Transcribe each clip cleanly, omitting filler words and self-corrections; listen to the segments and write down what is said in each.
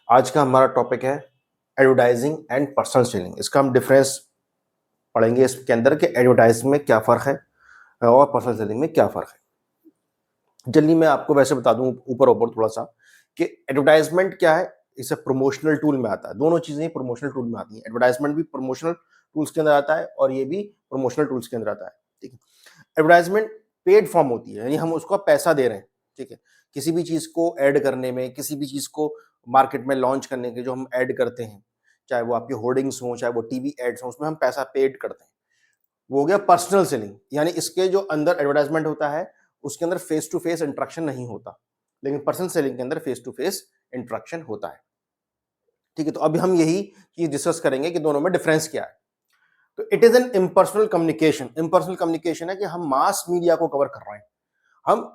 आज का हमारा टॉपिक है एडवर्टाइजिंग एंड पर्सनल सेलिंग। इसका हम डिफरेंस पढ़ेंगे इसके अंदर कि एडवर्टाइजिंग में क्या फ़र्क है और पर्सनल सेलिंग में क्या फ़र्क है। जल्दी मैं आपको वैसे बता दूं ऊपर ऊपर थोड़ा सा कि एडवर्टाइजमेंट क्या है। इसे प्रमोशनल टूल में आता है, दोनों चीज़ें ही प्रमोशनल टूल में आती हैं। एडवर्टाइजमेंट भी प्रमोशनल टूल्स के अंदर आता है और ये भी प्रमोशनल टूल्स के अंदर आता है। ठीक है, एडवर्टाइजमेंट पेड फॉर्म होती है, यानी हम उसको पैसा दे रहे हैं। ठीक है, किसी भी चीज़ को ऐड करने में, किसी भी चीज़ को मार्केट में लॉन्च करने के जो हम ऐड करते हैं, चाहे वो आपके होर्डिंग्स हों, चाहे वो टीवी एड्स हों, उसमें हम पैसा पेड करते हैं। वो हो गया पर्सनल सेलिंग, यानी इसके जो अंदर एडवर्टाइजमेंट होता है उसके अंदर फेस टू फेस इंटरेक्शन नहीं होता, लेकिन पर्सनल सेलिंग के अंदर फेस टू फेस इंटरेक्शन होता है। ठीक है, तो अभी हम यही चीज डिस्कस करेंगे कि दोनों में डिफरेंस क्या है। तो it is an impersonal communication. Impersonal communication है कि हम मास मीडिया को कवर कर रहे हैं। हम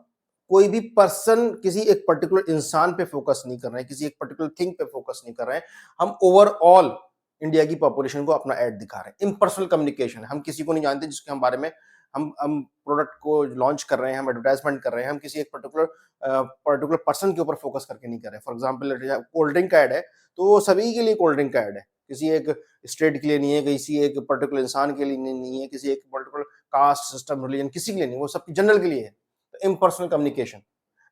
कोई भी पर्सन, किसी एक पर्टिकुलर इंसान पे फोकस नहीं कर रहे हैं, किसी एक पर्टिकुलर थिंग पे फोकस नहीं कर रहे हैं। हम ओवरऑल इंडिया की पॉपुलेशन को अपना एड दिखा रहे हैं। इम्पर्सनल कम्युनिकेशन, हम किसी को नहीं जानते जिसके हम बारे में हम प्रोडक्ट को लॉन्च कर रहे हैं, हम एडवर्टाइजमेंट कर रहे हैं। हम किसी एक पर्टिकुलर पर्टिकुलर पर्सन के ऊपर फोकस करके नहीं कर रहे हैं। फॉर एग्जाम्पल कोल्ड ड्रिंक का एड है तो वो सभी के लिए कोल्ड ड्रिंक का एड है, किसी एक स्टेट के लिए नहीं है, किसी एक पर्टिकुलर इंसान के लिए नहीं है, किसी एक पर्टिकुलर कास्ट सिस्टम रिलीजन किसी के लिए नहीं, वो सबकी जनरल के लिए है। इम्पर्सनल कम्युनिकेशन,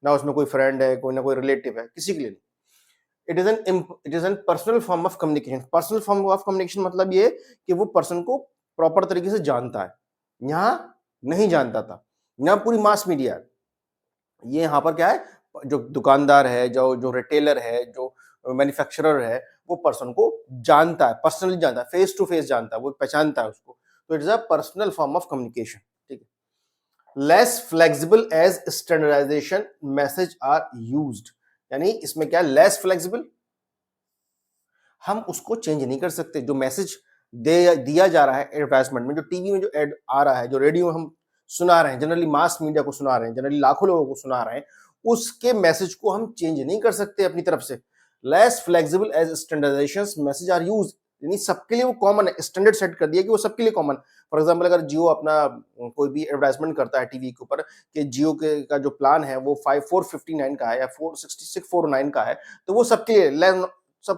ना उसमें कोई फ्रेंड है, कोई ना कोई रिलेटिव है, किसी के लिए नहीं। It is an personal form of communication. Personal form of communication मतलब ये कि वो पर्सन को प्रॉपर तरीके से जानता है, यहाँ नहीं जानता था। यहाँ पूरी मास मीडिया है, ये यहाँ पर क्या है, जो दुकानदार है, जो जो रिटेलर है, जो मैन्युफैक्चरर है, वो पर्सन को जानता है, पर्सनली जानता है, फेस टू फेस जानता है, वो पहचानता है उसको। तो it is a personal form of communication. ठीक है, less flexible as standardization message are used, यानी इसमें क्या है, लेस फ्लेक्सिबल, हम उसको चेंज नहीं कर सकते। जो मैसेज दे दिया जा रहा है एडवर्टाइजमेंट में, जो टीवी में जो एड आ रहा है, जो रेडियो में हम सुना रहे हैं, जनरली मास मीडिया को सुना रहे हैं, जनरली लाखों लोगों को सुना रहे हैं, उसके मैसेज को हम चेंज नहीं कर सकते अपनी तरफ से। Less flexible as standardization message are use, यानी सबके लिए वो कॉमन है, स्टैंडर्ड सेट कर दिया कि वो सबके लिए कॉमन। फॉर एग्जाम्पल अगर जियो अपना कोई भी एडवर्टाइजमेंट करता है टीवी के ऊपर कि जियो के का जो प्लान है वो 5459 का है या 46649 का है, तो वो सबके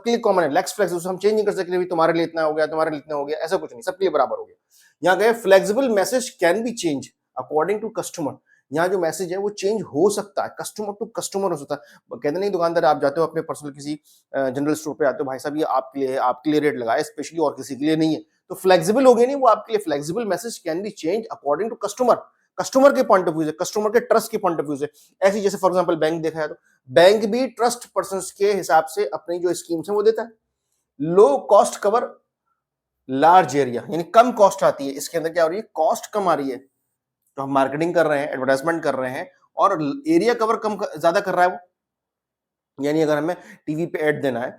लिए कॉमन है। लेक्स फ्लेक्सिबल हम चेंज नहीं कर सकते, भी तुम्हारे लिए इतना हो गया, तुम्हारे लिए इतना हो गया, ऐसा कुछ नहीं, सबके लिए बराबर हो गया। यहाँ गए flexible message can be change according to customer. यहाँ जो मैसेज है वो चेंज हो सकता है, कस्टमर टू कस्टमर हो सकता है। कहते नहीं दुकानदार, आप जाते हो अपने पर्सनल किसी जनरल स्टोर पे आते हो, भाई साहब ये आपके लिए है, आपके लिए रेट लगाए स्पेशली और किसी के लिए नहीं है, तो फ्लेक्सिबल हो गया नहीं, वो आपके लिए flexible message can be change according to customer. Customer के पॉइंट ऑफ व्यू से, कस्टमर के ट्रस्ट के पॉइंट ऑफ व्यू से। ऐसे जैसे फॉर एग्जांपल बैंक देखा है तो बैंक भी ट्रस्ट पर्सन के हिसाब से अपनी जो स्कीम्स है वो देता है। Low cost cover large area, यानी कम कॉस्ट आती है। इसके अंदर क्या हो रही है, कॉस्ट कम आ रही है। तो हम मार्केटिंग कर रहे हैं, एडवर्टाइजमेंट कर रहे हैं और एरिया कवर कम ज्यादा कर रहा है वो। यानी अगर हमें टीवी पे ऐड देना है,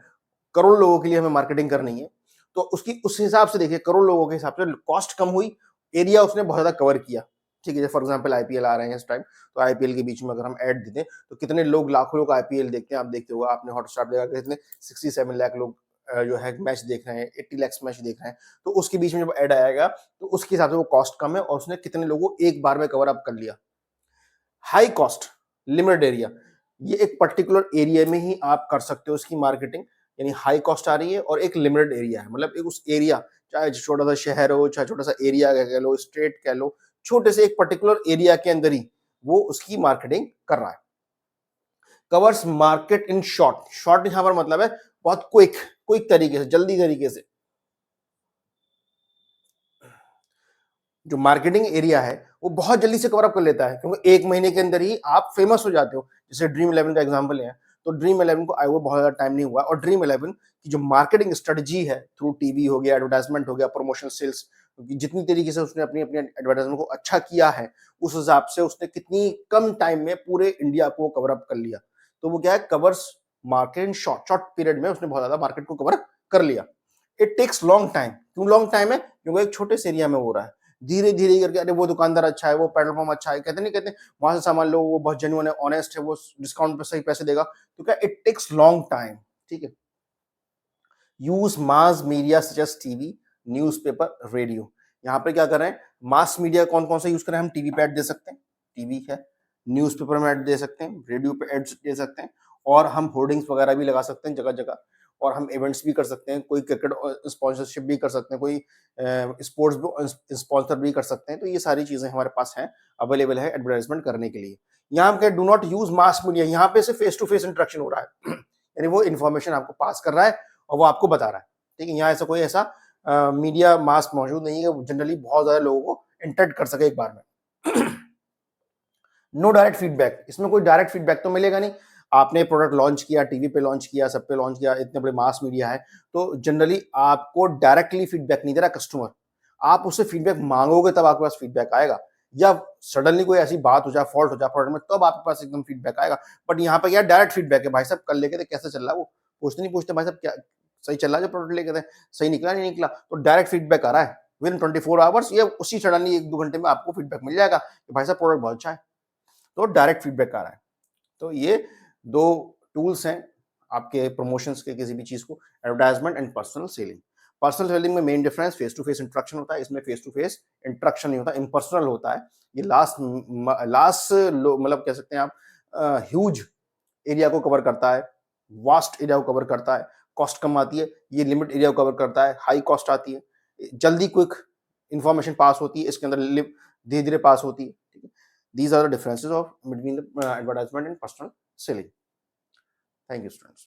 करोड़ लोगों के लिए हमें मार्केटिंग करनी है, तो उसकी उस हिसाब से देखिए, करोड़ लोगों के हिसाब से कॉस्ट कम हुई, एरिया उसने बहुत ज्यादा कवर किया। ठीक है, फॉर एग्जांपल आईपीएल आ रहे हैं इस टाइम, तो आईपीएल के बीच में अगर हम ऐड दे दें तो कितने लोग, लाखों लोग आईपीएल देखते हैं। आप देखते होगा, आपने हॉटस्टार देखा, कितने 67 लाख लोग जो है मैच देख रहे हैं, 80 लाख मैच देख रहे हैं। तो उसके बीच में जब ऐड आएगा तो उसके हिसाब से वो कॉस्ट कम है और उसने कितने लोगों को एक बार में कवर अप कर लिया। हाई कॉस्ट लिमिटेड एरिया, ये एक पर्टिकुलर एरिया में ही आप कर सकते हो इसकी मार्केटिंग, यानी हाई कॉस्ट आ रही है और एक लिमिटेड एरिया है, मतलब एक उस एरिया, चाहे छोटा सा शहर हो, चाहे छोटा सा एरिया कह लो, स्टेट कह लो, छोटे से एक पर्टिकुलर एरिया के अंदर ही वो उसकी मार्केटिंग कर रहा है। Covers market in short, short यहां पर मतलब है बहुत क्विक, क्विक तरीके से, जल्दी तरीके से। जो मार्केटिंग एरिया है वो बहुत जल्दी से कवर अप कर लेता है, क्योंकि एक महीने के अंदर ही आप फेमस हो जाते हो। जैसे ड्रीम इलेवन का एग्जांपल है, तो ड्रीम इलेवन को आए हुए बहुत ज्यादा टाइम नहीं हुआ और ड्रीम इलेवन की जो मार्केटिंग स्ट्रेटजी है, थ्रू टीवी हो गया, एडवर्टाइजमेंट हो गया, प्रमोशनल सेल्स, क्योंकि जितनी तरीके से उसने अपनी अपनी एडवर्टाइजमेंट को अच्छा किया है, उस हिसाब से उसने कितनी कम टाइम में पूरे इंडिया को कवर अप कर लिया। तो वो क्या है, covers market in short, short period में उसने बहुत ज्यादा मार्केट को कवर कर लिया। इट टेक्स लॉन्ग टाइम, क्यों लॉन्ग टाइम है, क्योंकि एक छोटे से एरिया में हो रहा है। धीरे धीरे करके, अरे वो दुकानदार अच्छा है, वो पेट्रोल पंप अच्छा है, कहते नहीं कहते, वहां से सामान लो, वो बहुत जेन्युइन है, ऑनेस्ट है, वो डिस्काउंट पे सही पैसे देगा, तो क्या, इट टेक्स लॉन्ग टाइम। ठीक है, use mass media such as TV, newspaper, radio. यहाँ पे क्या कर रहे हैं, मास मीडिया कौन कौन सा यूज करें, हम टीवी पे ऐड दे सकते हैं, टीवी है, न्यूज़पेपर में ऐड दे सकते हैं, रेडियो पे ऐड दे सकते हैं, और हम होर्डिंग्स वगैरह भी लगा सकते हैं जगह जगह। और हम इवेंट्स भी कर सकते हैं, कोई क्रिकेट स्पॉन्सरशिप भी कर सकते हैं, कोई स्पोर्ट्स स्पॉन्सर भी कर सकते हैं। तो ये सारी चीज़ें हमारे पास हैं, अवेलेबल है एडवर्टाइजमेंट करने के लिए। यहाँ पे do not use mass media, यहाँ पे सिर्फ फेस टू फेस इंटरेक्शन हो रहा है यानी वो इन्फॉर्मेशन आपको पास कर रहा है और वो आपको बता रहा है, ठीक है। यहाँ ऐसा कोई ऐसा मीडिया मास मौजूद नहीं है जनरली बहुत ज्यादा लोगों को इंटरेक्ट कर सके एक बार में। नो डायरेक्ट फीडबैक, इसमें कोई डायरेक्ट फीडबैक तो मिलेगा नहीं। आपने प्रोडक्ट लॉन्च किया, टीवी पे लॉन्च किया, सब पे लॉन्च किया, इतने बड़े मास मीडिया है, तो जनरली आपको डायरेक्टली फीडबैक नहीं दे रहा कस्टमर। आप उससे फीडबैक मांगोगे तब आपके पास फीडबैक आएगा, या सडनली कोई ऐसी बात हो जाए, फॉल्ट हो जाए प्रोडक्ट में, तब आपके पास एकदम फीडबैक आएगा। बट यहाँ पे क्या डायरेक्ट फीडबैक है, भाई साहब कल लेके थे कैसे चल रहा है, वो पूछते नहीं पूछते भाई साहब क्या सही चल रहा है जो प्रोडक्ट लेके थे, सही निकला नहीं निकला, तो डायरेक्ट फीडबैक आ रहा है विद 24 आवर्स, या उसी सडनली 1-2 घंटे में आपको फीडबैक मिल जाएगा कि भाई साहब प्रोडक्ट बहुत अच्छा है, तो डायरेक्ट फीडबैक आ रहा है। तो ये 2 टूल्स हैं आपके प्रमोशंस के किसी भी चीज़ को, advertisement and personal selling. Personal selling में main difference face to face interaction होता है, इसमें फेस टू फेस इंटरेक्शन नहीं होता, इम्पर्सनल होता है। ये लास्ट मतलब कह सकते हैं आप ह्यूज एरिया को कवर करता है, वास्ट एरिया को कवर करता है, कॉस्ट कम आती है, ये लिमिट एरिया को कवर करता है, हाई कॉस्ट आती है, जल्दी क्विक इंफॉर्मेशन पास होती है, इसके अंदर धीरे धीरे पास होती है, ठीक है। These are the differences of between the advertisement and personal selling. Thank you, students.